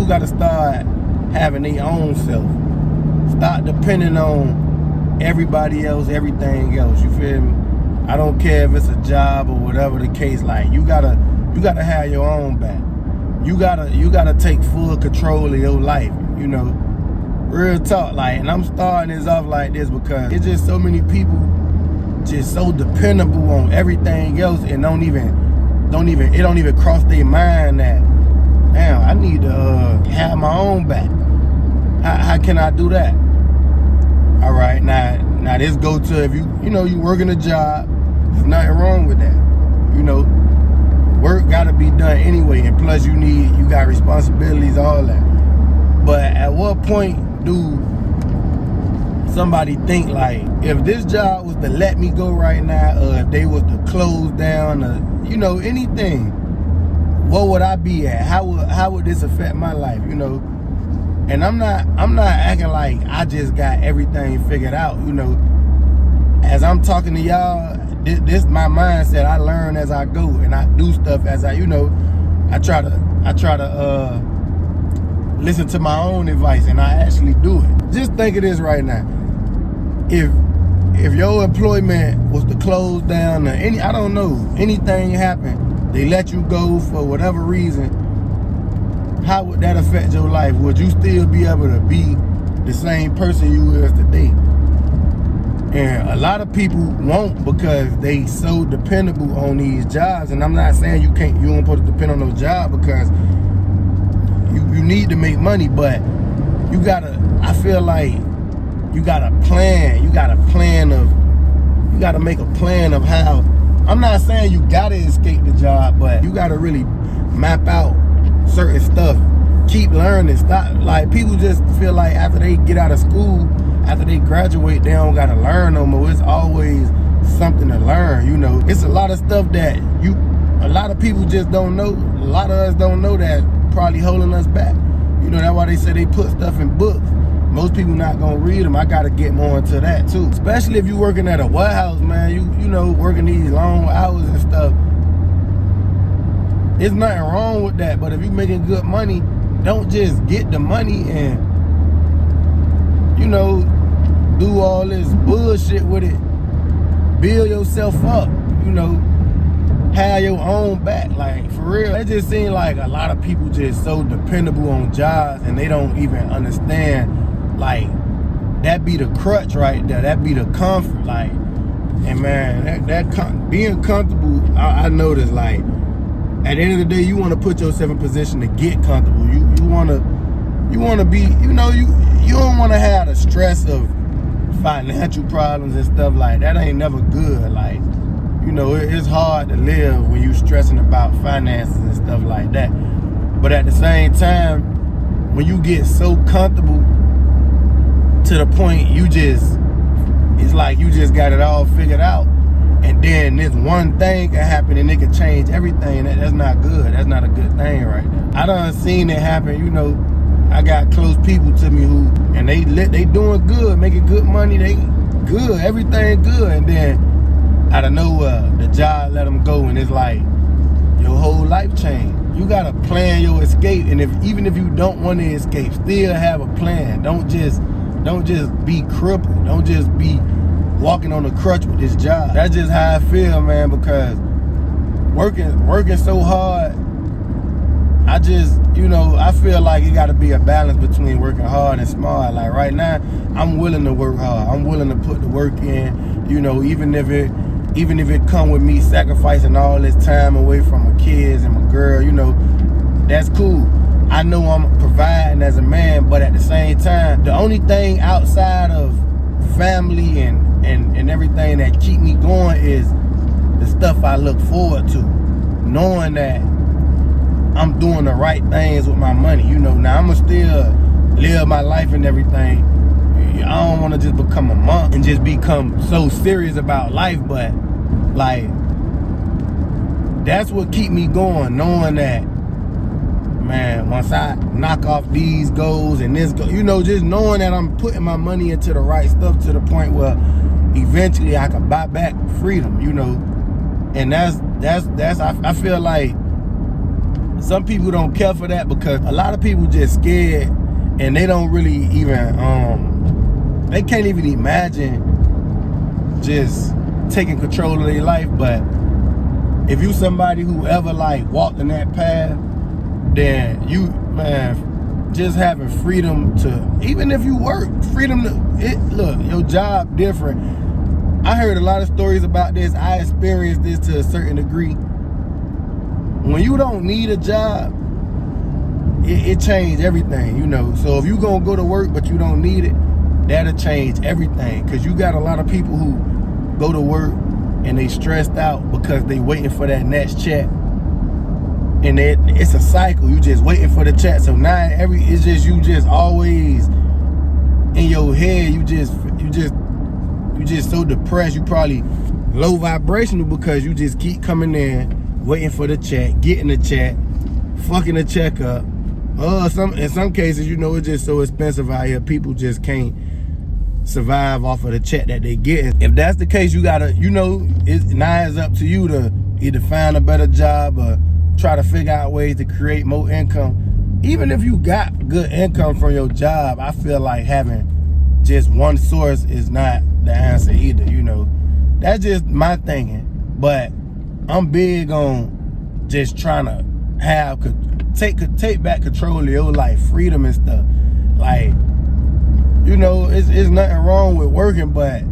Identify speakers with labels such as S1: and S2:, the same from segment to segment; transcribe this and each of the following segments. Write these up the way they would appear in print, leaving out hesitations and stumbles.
S1: People got to start having their own self. Stop depending on everybody else, everything else. You feel me? I don't care if it's a job or whatever the case. Like you gotta have your own back. You gotta take full control of your life. You know, real talk. Like, and I'm starting this off like this because it's just so many people just so dependable on everything else and don't even cross their mind that, damn, I need to have my own back. How can I do that? All right, now this go to if you working a job, there's nothing wrong with that. You know, work gotta be done anyway, and plus you got responsibilities, all that. But at what point do somebody think like, if this job was to let me go right now, or if they was to close down, or anything, what would I be at? How would this affect my life? You know, and I'm not acting like I just got everything figured out. You know, as I'm talking to y'all, this my mindset. I learn as I go, and I do stuff as I try to listen to my own advice, and I actually do it. Just think of this right now. If your employment was to close down, or anything happened, they let you go for whatever reason, how would that affect your life? Would you still be able to be the same person you was today? And a lot of people won't, because they so dependable on these jobs. And I'm not saying you don't supposed to depend on those jobs, because you need to make money, but I feel like you gotta make a plan of how. I'm not saying you gotta escape the job, but you gotta really map out certain stuff. Keep learning. Stop. Like, people just feel like after they get out of school, after they graduate, they don't gotta learn no more. It's always something to learn. You know, it's a lot of stuff that a lot of people just don't know. A lot of us don't know that probably holding us back. You know, that's why they say they put stuff in books. Most people not gonna read them. I gotta get more into that too. Especially if you working at a warehouse, man. You know, working these long hours and stuff. There's nothing wrong with that. But if you making good money, don't just get the money and, do all this bullshit with it. Build yourself up, have your own back. Like, for real, it just seems like a lot of people just so dependable on jobs, and they don't even understand, like, that be the crutch right there. That be the comfort. Like, and man, being comfortable, I notice, like, at the end of the day, you want to put yourself in position to get comfortable. You want to be, you don't want to have the stress of financial problems and stuff like that. Ain't never good. Like, it's hard to live when you stressing about finances and stuff like that. But at the same time, when you get so comfortable to the point it's like you just got it all figured out, and then this one thing can happen and it can change everything. That's not good. That's not a good thing right there. I done seen it happen. I got close people to me and they doing good, making good money. They good, everything good, and then out of nowhere, the job let them go, and it's like your whole life changed. You gotta plan your escape, and even if you don't want to escape, still have a plan. Don't just be crippled. Don't just be walking on a crutch with this job. That's just how I feel, man, because working so hard, I feel like it gotta be a balance between working hard and smart. Like, right now, I'm willing to work hard. I'm willing to put the work in, even if it come with me sacrificing all this time away from my kids and my girl, that's cool. I know I'm providing as a man, but at the same time, the only thing outside of family and everything that keep me going is the stuff I look forward to, knowing that I'm doing the right things with my money. Now I'm gonna still live my life and everything. I don't want to just become a monk and just become so serious about life, but like, that's what keep me going, knowing that, man, once I knock off these goals and this goal, just knowing that I'm putting my money into the right stuff to the point where eventually I can buy back freedom, and that's I feel like some people don't care for that because a lot of people just scared and they don't really even, they can't even imagine just taking control of their life. But if you somebody who ever like walked in that path, then you, man, just having freedom to, even if you work, freedom to, look, your job different. I heard a lot of stories about this. I experienced this to a certain degree. When you don't need a job, it changed everything, you know. So if you gonna go to work but you don't need it, that'll change everything. Cause you got a lot of people who go to work and they stressed out because they waiting for that next check. And it's a cycle. You just waiting for the check. So now it's just you just always in your head. You just so depressed. You probably low vibrational because you just keep coming in, waiting for the check, getting the check, fucking the check up. In some cases, you know, it's just so expensive out here. People just can't survive off of the check that they get. If that's the case, you gotta, you know, now it's up to you to either find a better job or try to figure out ways to create more income. Even if you got good income from your job, I feel like having just one source is not the answer either, you know. That's just my thinking. But I'm big on just trying to take back control of your life, freedom and stuff. Like, you know, it's nothing wrong with working, but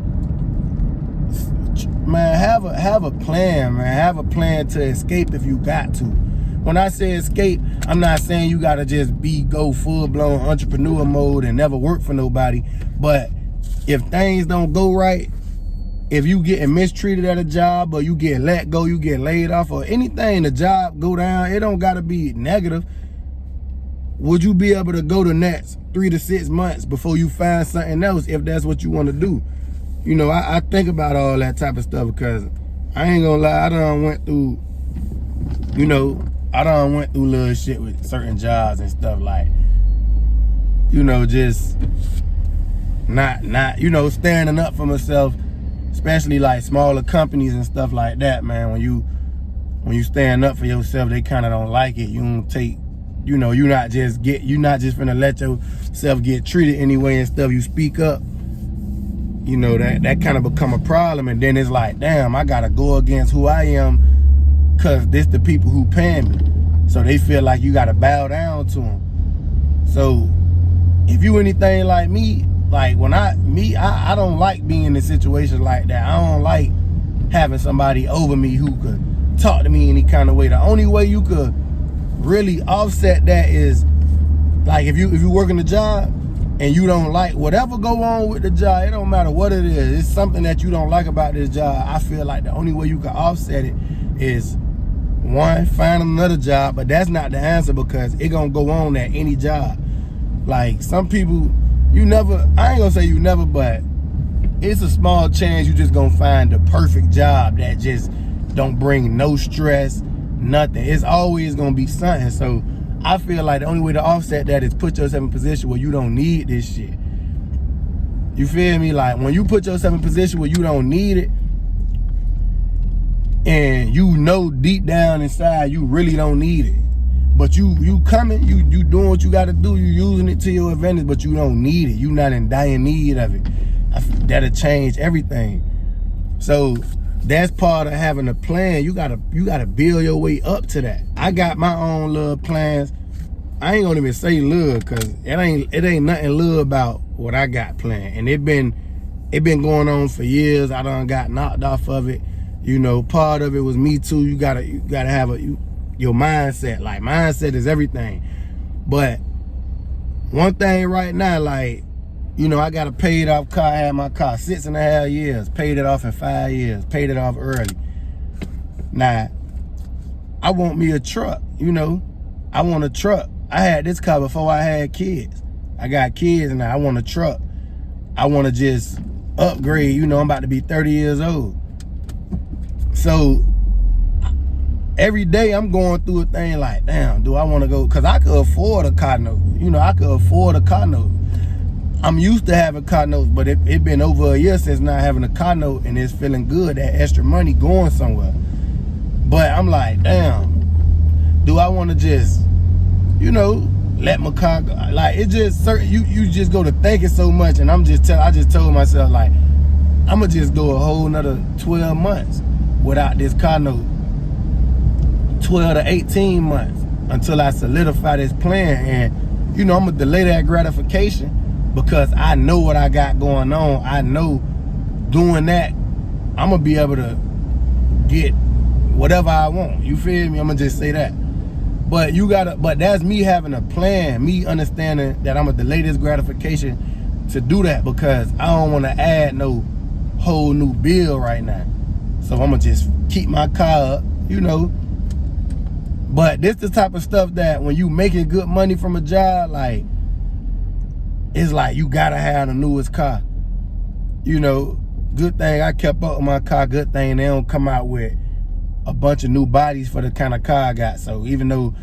S1: man, have a plan, man. Have a plan to escape if you got to. When I say escape, I'm not saying you gotta just go full-blown entrepreneur mode and never work for nobody. But if things don't go right, if you getting mistreated at a job or you get let go, you get laid off or anything, the job go down, it don't gotta be negative. Would you be able to go the next 3 to 6 months before you find something else if that's what you want to do? You know, I think about all that type of stuff because I ain't gonna lie, I done went through little shit with certain jobs and stuff, like, you know, just not, you know, standing up for myself, especially like smaller companies and stuff like that, man. When you stand up for yourself, they kind of don't like it. You don't take, you know, you're not just finna let yourself get treated anyway and stuff. You speak up, you know, that kind of become a problem. And then it's like, damn, I gotta go against who I am because this the people who pay me. So they feel like you gotta bow down to them. So if you anything like me, like I don't like being in situations like that. I don't like having somebody over me who could talk to me any kind of way. The only way you could really offset that is like if you working a job and you don't like whatever go on with the job, it don't matter what it is, it's something that you don't like about this job. I feel like the only way you can offset it is one, find another job, but that's not the answer because it gonna go on at any job. Like some people, I ain't gonna say you never, but it's a small chance you just gonna find the perfect job that just don't bring no stress, nothing. It's always gonna be something. So I feel like the only way to offset that is put yourself in a position where you don't need this shit. You feel me? Like when you put yourself in a position where you don't need it, and you know deep down inside you really don't need it, but you coming, you doing what you gotta do, you using it to your advantage, but you don't need it. You not in dire need of it. That'll change everything. So that's part of having a plan. You gotta build your way up to that. I got my own little plans. I ain't gonna even say little because it ain't nothing little about what I got planned. And it been going on for years. I done got knocked off of it. You know, part of it was me too. You gotta have your mindset. Like mindset is everything. But one thing right now, like, you know, I got a paid off car. I had my car 6.5 years, paid it off in 5 years, paid it off early. Now, I want me a truck, you know. I want a truck. I had this car before I had kids. I got kids now. I want a truck. I want to just upgrade. You know, I'm about to be 30 years old. So every day I'm going through a thing like, damn, do I want to go? Because I could afford a car note. You know, I could afford a car note. I'm used to having car notes, but it been over a year since not having a car note, and it's feeling good, that extra money going somewhere. But I'm like, damn, do I want to just, you know, let my car go? Like, it just certain, you just go to thinking so much, and I just told myself, like, I'm gonna just go a whole nother 12 months without this car note. 12 to 18 months until I solidify this plan. And, you know, I'm gonna delay that gratification because I know what I got going on. I know doing that, I'm gonna be able to get whatever I want. You feel me? I'm gonna just say that. But but that's me having a plan, me understanding that I'm gonna delay this gratification to do that because I don't wanna add no whole new bill right now. So I'm gonna just keep my car up, you know. But this the type of stuff that when you making good money from a job, like, it's like you gotta have the newest car. You know, good thing I kept up with my car, good thing they don't come out with a bunch of new bodies for the kind of car I got. So even though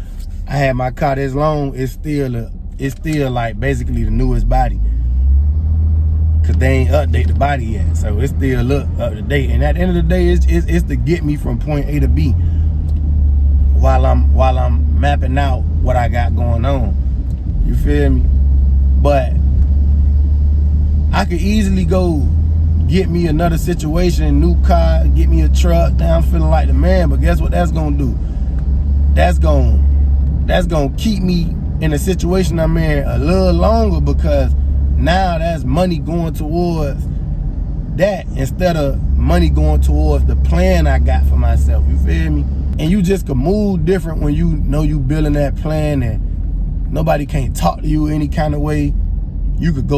S1: I had my car this long, it's still like basically the newest body. Cause they ain't update the body yet. So it still look up to date. And at the end of the day, it's to get me from point A to B while I'm mapping out what I got going on. You feel me? But I could easily go get me another situation, new car, get me a truck. Now I'm feeling like the man, but guess what that's gonna do? That's gonna keep me in the situation I'm in a little longer because now that's money going towards that instead of money going towards the plan I got for myself. You feel me? And you just can move different when you know you building that plan and nobody can't talk to you any kind of way. You could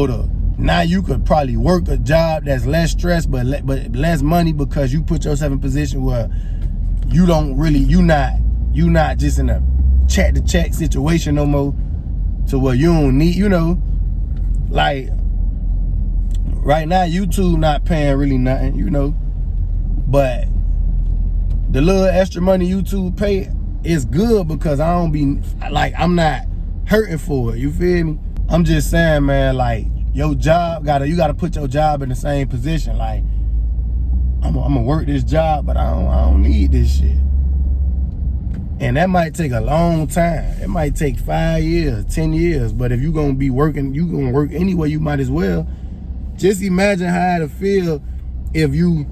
S1: now you could probably work a job that's less stress but less money because you put yourself in a position where you not just in a check to check situation no more to where you don't need, you know, like right now YouTube not paying really nothing, you know, but the little extra money YouTube pay is good because I don't be like, I'm not hurting for it. You feel me? I'm just saying, man, like your job you gotta put your job in the same position. Like I'm gonna work this job, but I don't need this shit. And that might take a long time. It might take 5 years, 10 years. But if you're gonna be working, you gonna work anyway, you might as well. Just imagine how it'll feel if you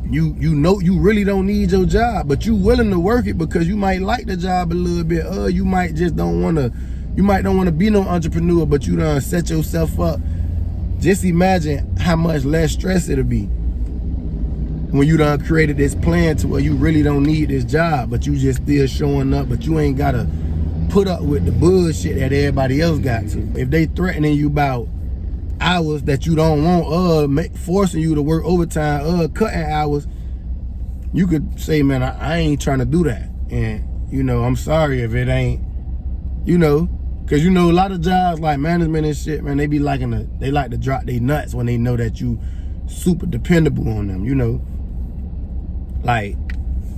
S1: know you really don't need your job, but you willing to work it because you might like the job a little bit. You might just don't wanna be no entrepreneur, but you done set yourself up. Just imagine how much less stress it'll be when you done created this plan to where you really don't need this job, but you just still showing up, but you ain't gotta put up with the bullshit that everybody else got to. If they threatening you about hours that you don't want, forcing you to work overtime, cutting hours, you could say, man, I ain't trying to do that. And, you know, I'm sorry if it ain't, you know, because, you know, a lot of jobs like management and shit, man, they like to drop their nuts when they know that you super dependable on them, you know. Like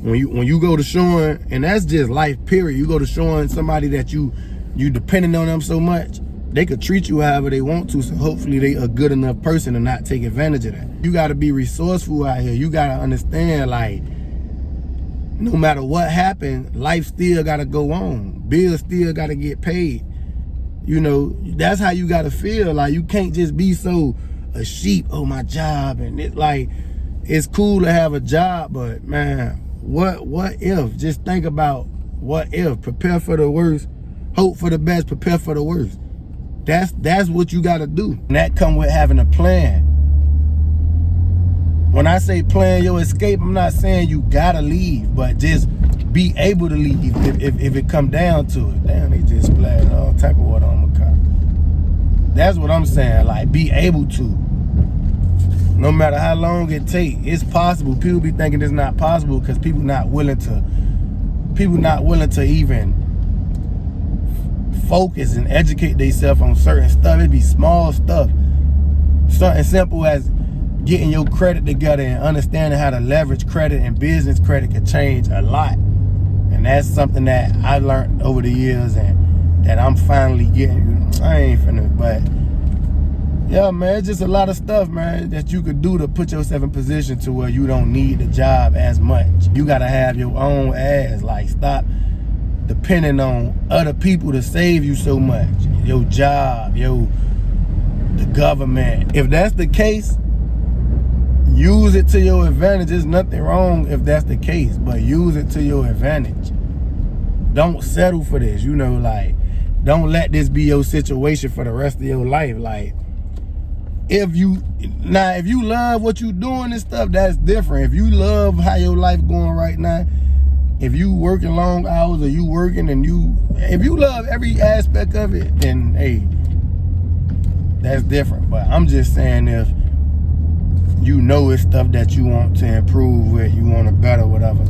S1: when you go to showing, and that's just life period, you go to showing somebody that you depending on them so much, they could treat you however they want to, so hopefully they a good enough person to not take advantage of that. You gotta be resourceful out here. You gotta understand, like, no matter what happens, life still gotta go on. Bills still gotta get paid. You know, that's how you gotta feel. Like, you can't just be so a sheep, oh, my job, and it's like, it's cool to have a job, but man, what if? Just think about what if. Prepare for the worst, hope for the best, prepare for the worst. That's what you gotta do. And that come with having a plan. When I say plan your escape, I'm not saying you gotta leave, but just be able to leave if it come down to it. Damn, they just splashed all type of water on my car. That's what I'm saying, like, be able to. No matter how long it take, it's possible. People be thinking it's not possible because people not willing to even focus and educate themselves on certain stuff. It be small stuff. Something simple as getting your credit together and understanding how to leverage credit and business credit can change a lot. And that's something that I learned over the years and that I'm finally getting. I ain't finna, but yeah, man, it's just a lot of stuff, man, that you could do to put yourself in position to where you don't need the job as much. You gotta have your own ass. Like, stop depending on other people to save you so much. Your job, the government. If that's the case, use it to your advantage. There's nothing wrong if that's the case, but use it to your advantage. Don't settle for this, like, don't let this be your situation for the rest of your life. Like, if you love what you doing and stuff, that's different. If you love how your life going right now, if you working long hours or you working and if you love every aspect of it, then hey, that's different. But I'm just saying, if it's stuff that you want to improve with, you want to better, whatever.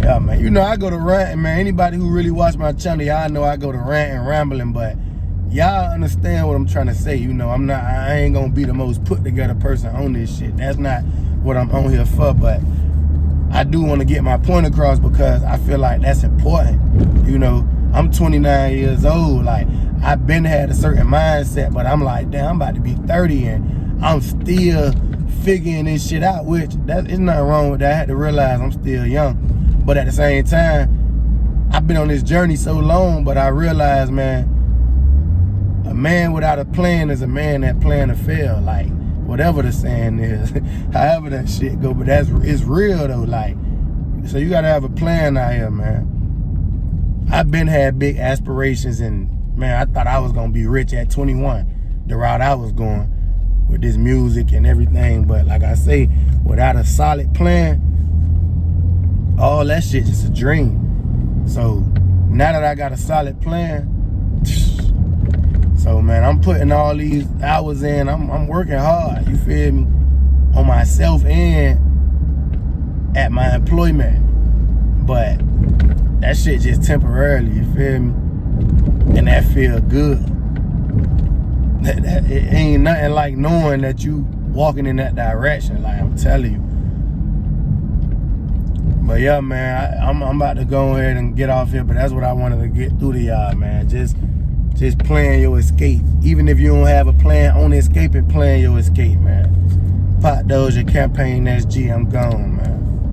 S1: Yeah, man. I go to ranting, man. Anybody who really watch my channel, y'all know I go to ranting and rambling, but y'all understand what I'm trying to say. I ain't gonna be the most put together person on this shit. That's not what I'm on here for, but I do want to get my point across because I feel like that's important. I'm 29 years old. Like, I've been had a certain mindset, but I'm like, damn, I'm about to be 30 and I'm still figuring this shit out, which there's nothing wrong with that. I had to realize I'm still young. But at the same time, I've been on this journey so long, but I realized, man, a man without a plan is a man that plan to fail. Like, whatever the saying is, however that shit go, but it's real though. Like, so you gotta have a plan out here, man. I've been had big aspirations, and man, I thought I was gonna be rich at 21, the route I was going with this music and everything. But like I say, without a solid plan, all that shit just a dream. So now that I got a solid plan, so man, I'm putting all these hours in. I'm working hard, you feel me, on myself and at my employment. But that shit just temporarily, you feel me? And that feel good. It ain't nothing like knowing that you walking in that direction, like, I'm telling you. But yeah, man, I'm about to go ahead and get off here, but that's what I wanted to get through to y'all, man. Just plan your escape. Even if you don't have a plan on escaping, plan your escape, man. Poppa Dozier, CampaignSG, I'm gone, man.